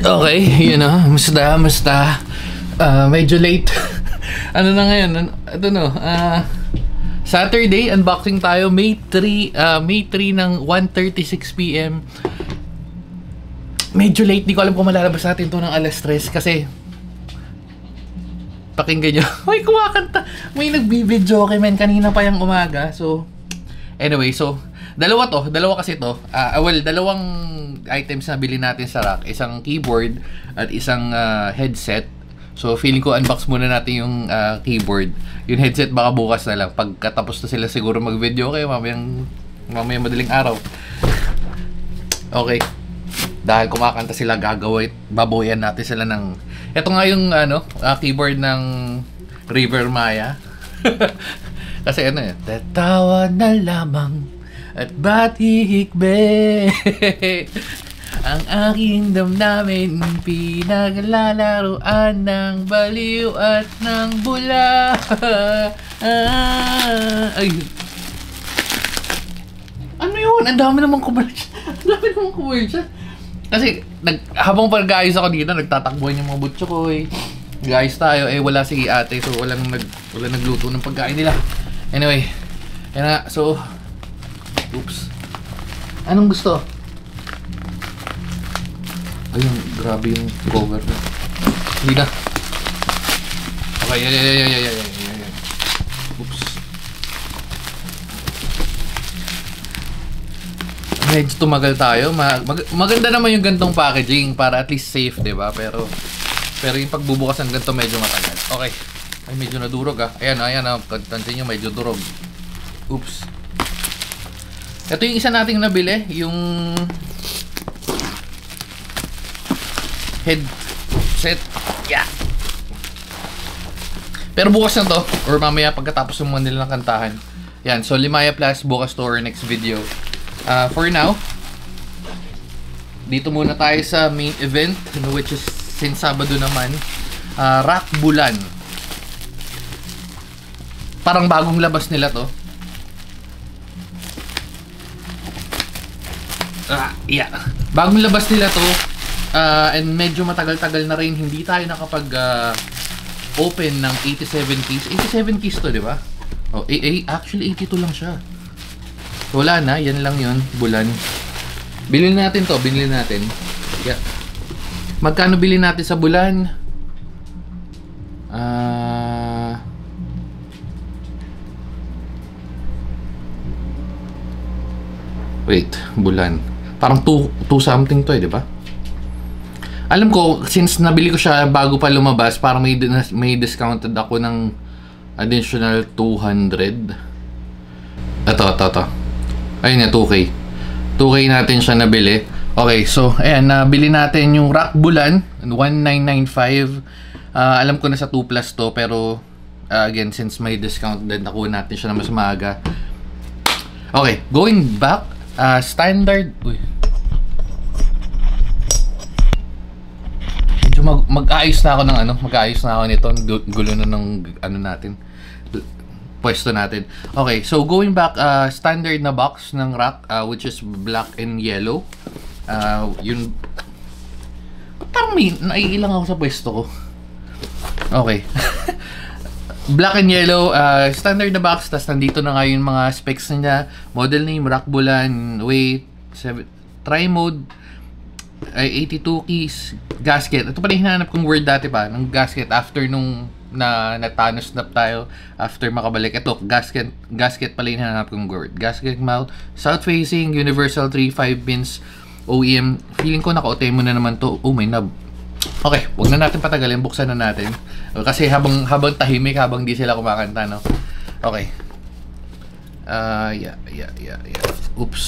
Okay, yun know, musta. Medyo late. Ano na ngayon? Ito no, Saturday, unboxing tayo, May 3 ng 1:36 PM. Medyo late, di ko alam kung malalabas natin to ng alas 3 kasi pakinggan nyo. May kumakanta. May nagbibidyo kay men kanina pa yung umaga. So, anyway, dalawa kasi to. Dalawang items na bilhin natin sa rack. Isang keyboard at isang headset. So, feeling ko unbox muna natin yung keyboard. Yung headset baka bukas na lang. Pagkatapos na sila siguro mag-video kayo mamayang madaling araw. Okay. Dahil kumakanta sila, baboyan natin sila ng... Ito nga yung keyboard ng River Maya. Kasi tatawa na lamang at ba't hihikbe ang aking damdamin, pinaglalaruan ng baliw at ng bula. Ay. Ano yun? Ang dami namang commercial. Kasi habang pag-ayos ako dito, nagtatakbuhan yung mga butso ko eh. Guys tayo, wala si ate, so wala nagluto ng pagkain nila. Anyway, yan na, so oops. Anong gusto? Ayun, grabe yung cover na. Hindi na. Okay, yeah. Oops. Medyo tumagal tayo. Maganda naman yung gantong packaging para at least safe, diba? Pero yung pagbubukas ng ganito medyo matagal. Okay. Ay, medyo nadurog ah. Ayan. Pansin nyo, medyo durog. Oops. Ito yung isa nating nabili. Yung headset. Yeah. Pero bukas na to. Or mamaya pagkatapos ng mga nilang kantahan. Yan. So, Limaya Plus bukas to or next video. For now, dito muna tayo sa main event, which is since Sabado naman, Rock Bulan. Parang bagong labas nila to. Yeah. Bagong labas nila to, and medyo matagal-tagal na rin hindi tayo nakapag open ng 87 keys. 87 keys to, di ba? Oh, actually 82 lang siya. Wala na, yan lang yun, bulan. Bilhin natin to, Yeah. Magkano bilhin natin sa bulan? Wait, bulan. Parang 2 something to di ba? Alam ko, since nabili ko siya bago pa lumabas, parang may discounted ako ng additional 200. Ito. Ayun nga, 2K. 2K natin siya nabili. Okay, so, ayan, nabili natin yung Rock Bulan, 1995. Alam ko na sa 2 plus to, pero, again, since may discount din, nakuha natin siya na mas maaga. Okay, going back, standard, medyo mag-aayos na ako nito, gulo na ng, natin, pwesto natin. Okay, so going back, standard na box ng rack, which is black and yellow. Yun, parang naiilang ako sa pwesto ko. Okay. Black and yellow, standard na box. Tas nandito na nga yung mga specs niya. Model name, Rock Bulan, weight, tri-mode, 82 keys, gasket. Ito pala yung hinahanap kong word dati pa, ng gasket after nung na-Thanos snap tayo after makabalik. Ito, gasket pala yung hinahanap kong word. Gasket mount, south facing, universal 3.5 pins, OEM. Feeling ko naka-OTM mo na naman to. Oh, may knob. Okay, wag na natin patagalin, buksan na natin. Kasi habang tahimik, habang di sila kumakanta, no? Okay. Yeah. Oops.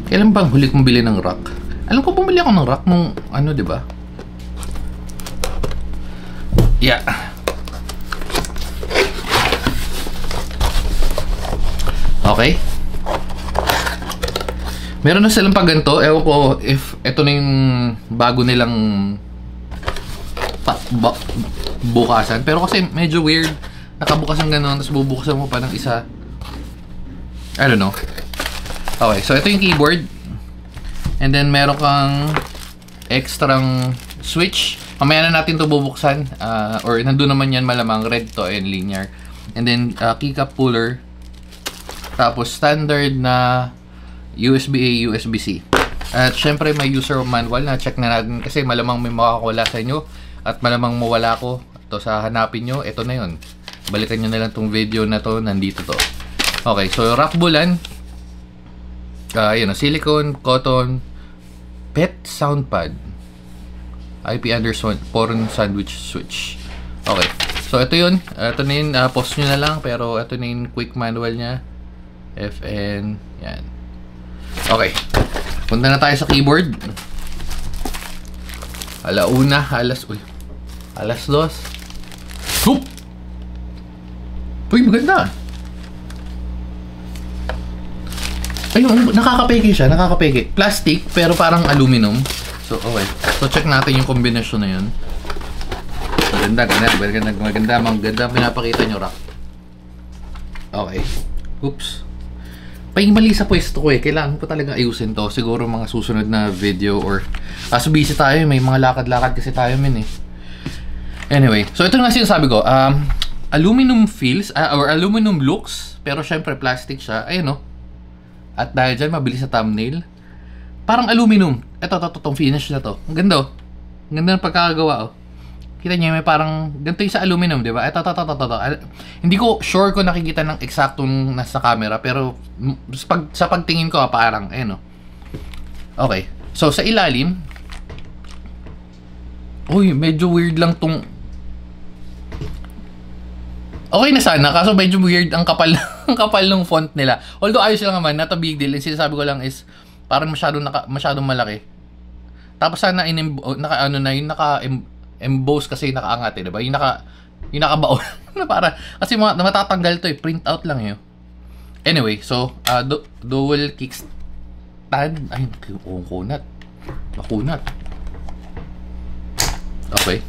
Kailan bang huli kong bili ng rack? Alam ko bumili ako ng rack nung di ba? Yeah. Okay. Meron na silang pag ganito. Ewan ko if ito na yung bago nilang bukasan. Pero kasi medyo weird. Nakabukas ng gano'n, tapos bubuksan mo pa ng isa. I don't know. Okay, so ito yung keyboard. And then meron kang extrang switch. Mamaya na natin to bubuksan. Or nandun naman yan malamang, red to and linear. And then keycap puller. Tapos standard na USB-A, USB-C. At syempre may user manual na check na natin kasi malamang may makakawala sa inyo. At malamang mawala ko. Ito sa hanapin nyo, ito na yun. Balikan nyo na lang tong video na to, nandito to. Okay, so rock bulan. Yun, silicone, cotton, PET sound pad. IP_4 sandwich switch. Okay. So ito yun. Ito na yun. Pause nyo na lang. Pero ito na yung quick manual nya. FN. Yan. Okay. Punta na tayo sa keyboard. Alauna. Alas 2. Hoop! Uy, maganda. Ayun, nakakapeke siya. Nakakapeke. Plastic, pero parang aluminum. So, okay. So, check natin yung kombinasyon na yun. Maganda pinapakita nyo, Rock. Okay. Oops. Mali sa pwesto ko eh. Kailangan ko talaga ayusin to. Siguro mga susunod na video or... so busy tayo. May mga lakad-lakad kasi tayo min eh. Anyway. So, ito nga sinasabi ko. Aluminum feels, or aluminum looks. Pero syempre, plastic siya. Ayun no. At dahil dyan, mabilis sa thumbnail. Parang aluminum. Itong finish na to. Ang ganda oh. Ang ganda ng pagkakagawa oh. Kita niyo may parang ganito yung sa aluminum, di ba? Ito. Hindi ko sure kung nakikita ng eksaktong nasa camera, pero sa pagtingin ko parang ayun oh. Okay. So sa ilalim, uy, medyo weird lang tong. Okay na sana, kaso medyo weird ang kapal ng font nila. Although ayos lang naman, not a big deal. Yung sinasabi ko lang is parang masyadong malaki. Tapos sana naka-emboss kasi nakaangat eh, diba? Yung nakabaon na para kasi matatanggal to eh, print out lang yun. Anyway, so dual kickstand. Ay, kunat. Okay.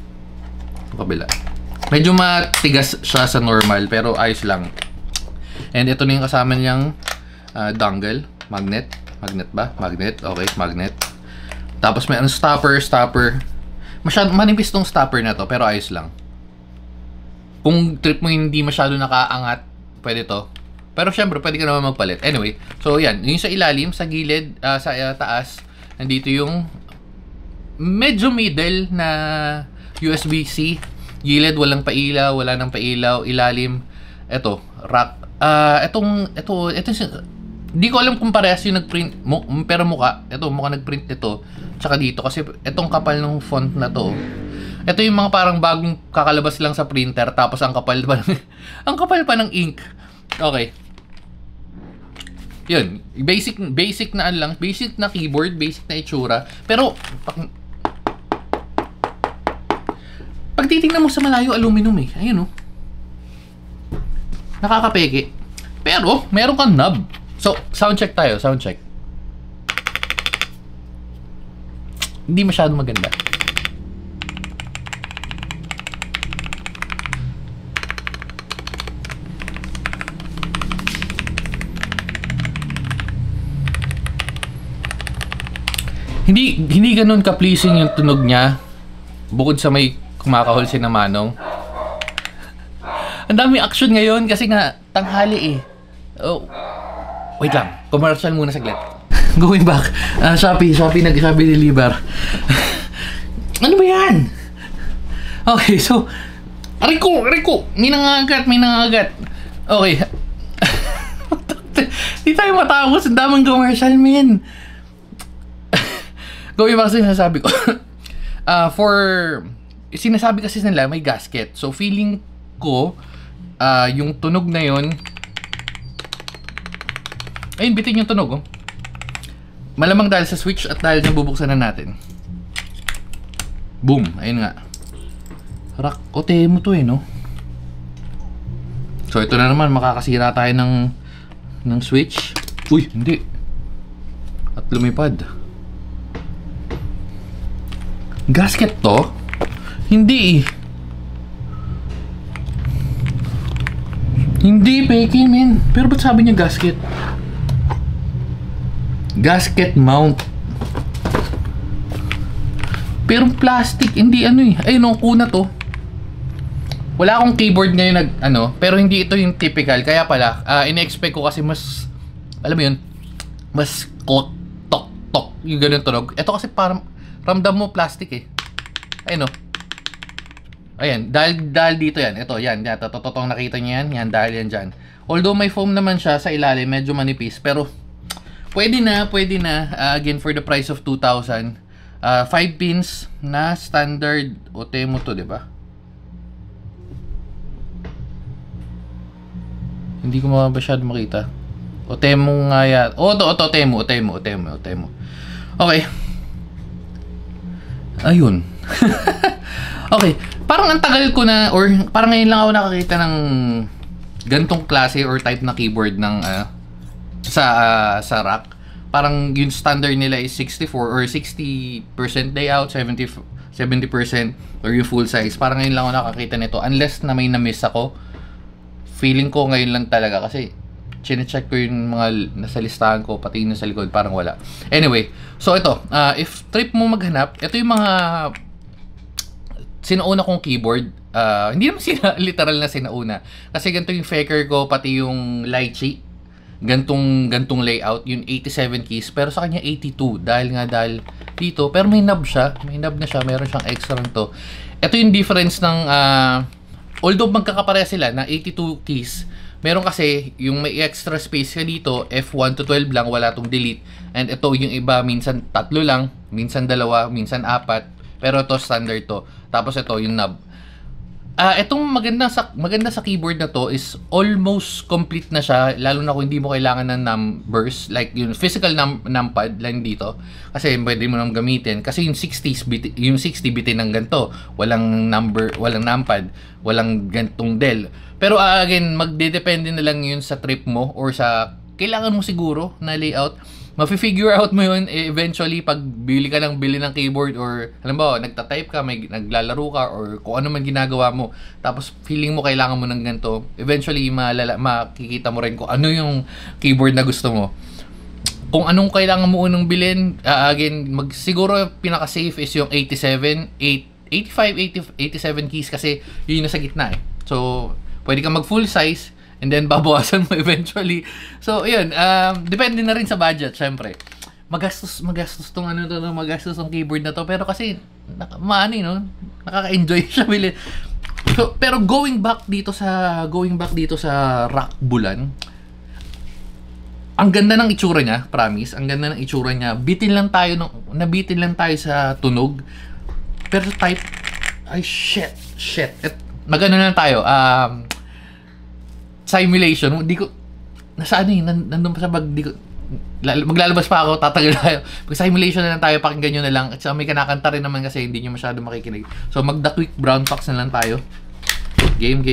Kabila. Medyo matigas siya sa normal pero ayos lang. And ito na yung kasama niyang dongle, magnet ba? Magnet. Okay, magnet. Tapos may stopper. Manipis tong stopper na to, pero ayos lang. Kung trip mo hindi masyado nakaangat, pwede to. Pero syempre, pwede ka naman magpalit. Anyway, so yan. Yung sa ilalim, sa gilid, sa taas, nandito yung medyo middle na USB-C. Gilid, walang pailaw, wala nang pailaw. Ilalim, eto, rack. Ito, di ko alam kung parehas yung nagprint pero mukha nagprint nito tsaka dito kasi itong kapal ng font na to. Ito yung mga parang bagong kakalabas lang sa printer tapos ang kapal pa ng ink. Okay. Yun, basic na lang, basic na keyboard, basic na itsura. Pero pag titingnan mo sa malayo, aluminum eh. Ayun oh. Nakakapeke. Pero meron kang knob. So, sound check tayo, sound check. Hindi masyado maganda. Hindi ganoon ka-pleasing yung tunog niya. Bukod sa may kumakahol si na Manong. Ang dami action ngayon kasi nga tanghali eh. Oh. Wait lang, commercial muna saglit. Going back, Shopee deliver. Ano ba yan? Okay, so Rico, may nangagat. Okay. Di tayo matapos, ang daming commercial, man. Going back sa sinasabi ko. Sinasabi kasi nila may gasket. So feeling ko, yung tunog na yon. Ayun, bitin yung tunog oh. Malamang dahil sa switch at dahil nabubuksan na natin. Boom, ayun nga. Rock ote mo to eh no. So ito na naman, makakasira tayo ng switch. Uy, hindi. At lumipad. Gasket to? Hindi eh. Hindi, peke man. Pero ba't sabi niya gasket? Gasket mount. Pero plastic, hindi ano eh. Ayun, no, kuna to. Wala akong keyboard ngayon pero hindi ito yung typical. Kaya pala, in-expect ko kasi mas, alam mo yun, mas tok, yung ganun tunog. Ito kasi parang, ramdam mo plastic eh. Ayun, no. Ayan, dahil dito yan. Ito, yan, totoo nakita niyo yan, dahil yan dyan. Although may foam naman siya sa ilalim, medyo manipis, pero pwede na. Again, for the price of 2,000. 5 pins na standard Otemo to, diba? Hindi ko masyado makita. Otemo nga yan. Otemo. Okay. Ayun. Okay. Parang ang tagal ko na, or parang ngayon lang ako nakakita ng gantong klase or type na keyboard ng sa rack. Parang yung standard nila is 64 or 60% layout, 70% or yung full size. Parang ngayon lang ako nakakita nito. Unless na may na-miss ako. Feeling ko ngayon lang talaga kasi chine-check ko yung mga nasa listahan ko, pati yung nasa likod, parang wala. Anyway, so ito, if trip mo maghanap, ito yung mga sinauna kong keyboard. Hindi naman literal na sinauna. Kasi ganito yung faker ko, pati yung lychee. Gantong layout, yung 87 keys, pero sa kanya 82 dahil dito, pero may knob na siya, meron siyang extra nito. Ito yung difference ng although magkakapareha sila na 82 keys, meron kasi yung may extra space ka dito, F1 to 12 lang, wala tong delete, and ito yung iba minsan 3 lang, minsan 2, minsan 4, pero ito standard to. Tapos ito yung knob. Itong maganda sa keyboard na to is almost complete na siya, lalo na kung hindi mo kailangan ng numbers, like yung physical numpad lang dito, kasi pwede mo nang gamitin kasi yung 60 bitin ng ganito, walang numpad, walang gantong del. Pero again, magdedepende na lang yun sa trip mo or sa kailangan mo siguro na layout. Mafi-figure out mo yun eventually pag bili ng keyboard, or alam mo, nagta-type ka, may naglalaro ka, or kung ano man ginagawa mo, tapos feeling mo kailangan mo ng ganito, eventually makikita mo rin kung ano yung keyboard na gusto mo. Kung anong kailangan mo unang bilhin, again, siguro pinaka-safe is yung 87 keys kasi yun yung nasa gitna eh. So, pwede ka mag full size, and then babawasan mo eventually. So, ayun, depende na rin sa budget, syempre. Magastos tong keyboard na to, pero kasi nakaka-enjoy siya bilhin. So, pero going back dito sa Rock Bulan, ang ganda ng itsura niya, promise. Ang ganda ng itsura niya. Nabitin lang tayo sa tunog. Pero type, ay shit. Magano lang tayo. Simulation, hindi ko nandun pa sa bag, maglalabas pa ako, tatagal tayo. Pag simulation na lang tayo, pakinggan nyo na lang. At saka may kanakanta rin naman kasi hindi nyo masyado makikinig. So magda quick brown fox na lang tayo. Game.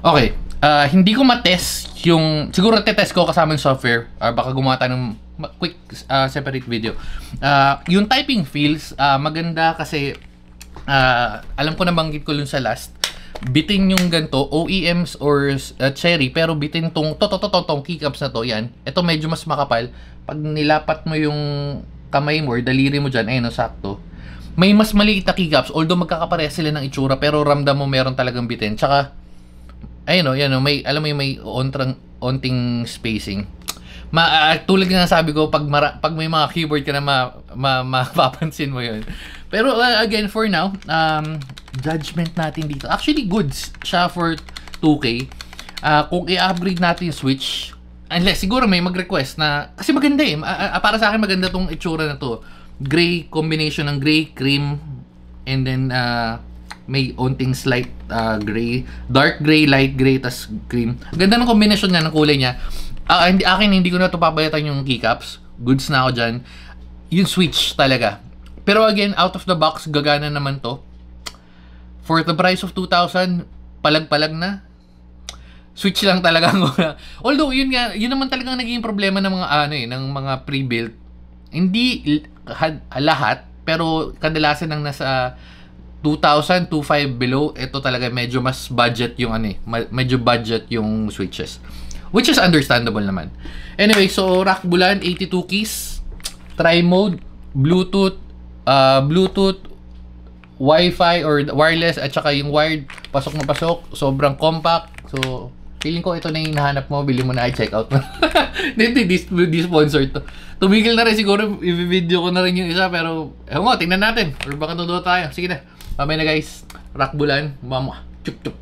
Okay, hindi ko matest yung, siguro tetest ko kasama yung software, or baka gumawa tayo ng quick separate video. Yung typing feels maganda kasi alam ko, nabanggit ko dun sa last, bitin yung ganito, OEMs or Cherry, pero bitin tong keycaps na to, yan. Ito medyo mas makapal. Pag nilapat mo yung kamay mo or daliri mo dyan, ayun, sakto. May mas maliit na keycaps, although magkakapareha sila ng itsura, pero ramdam mo meron talagang bitin. Tsaka, ayun, may, alam mo yung may onting spacing. Tulad nga sabi ko, pag may mga keyboard ka na mapapansin mo yun. Pero again, for now, judgment natin dito. Actually, goods siya for 2K. Kung i-upgrade natin yung Switch, unless siguro may mag-request na, kasi maganda eh. Para sa akin, maganda tong itsura na to. Gray, combination ng gray, cream, and then may onting slight gray, dark gray, light gray, tas cream. Ganda ng kombinasyon nga ng kulay niya. Hindi ko na ito pabayatan yung keycaps. Goods na ako dyan. Yung Switch talaga. Pero again, out of the box, gagana naman to. For the price of 2,000, palag-palag na. Switch lang talaga ang although yun nga, yun naman talagang naging problema ng mga ng mga pre-built. Hindi lahat, pero kadalasan ng nasa 2,000, 2,500 below, ito talaga medyo mas budget yung medyo budget yung switches. Which is understandable naman. Anyway, so rack bulan, 82 keys, tri-mode, Bluetooth, Wi-Fi or wireless, at saka yung wired, pasok na pasok, sobrang compact. So, feeling ko ito na yung hinahanap mo, bili mo na, i-check out mo. Hindi, di sponsor to. Tumigil na rin siguro, i-video ko na rin yung isa, pero, ewan ko, tingnan natin. Or baka tutuwa tayo. Sige na, mamaya na guys. Rack bulan, mama. Chup chup.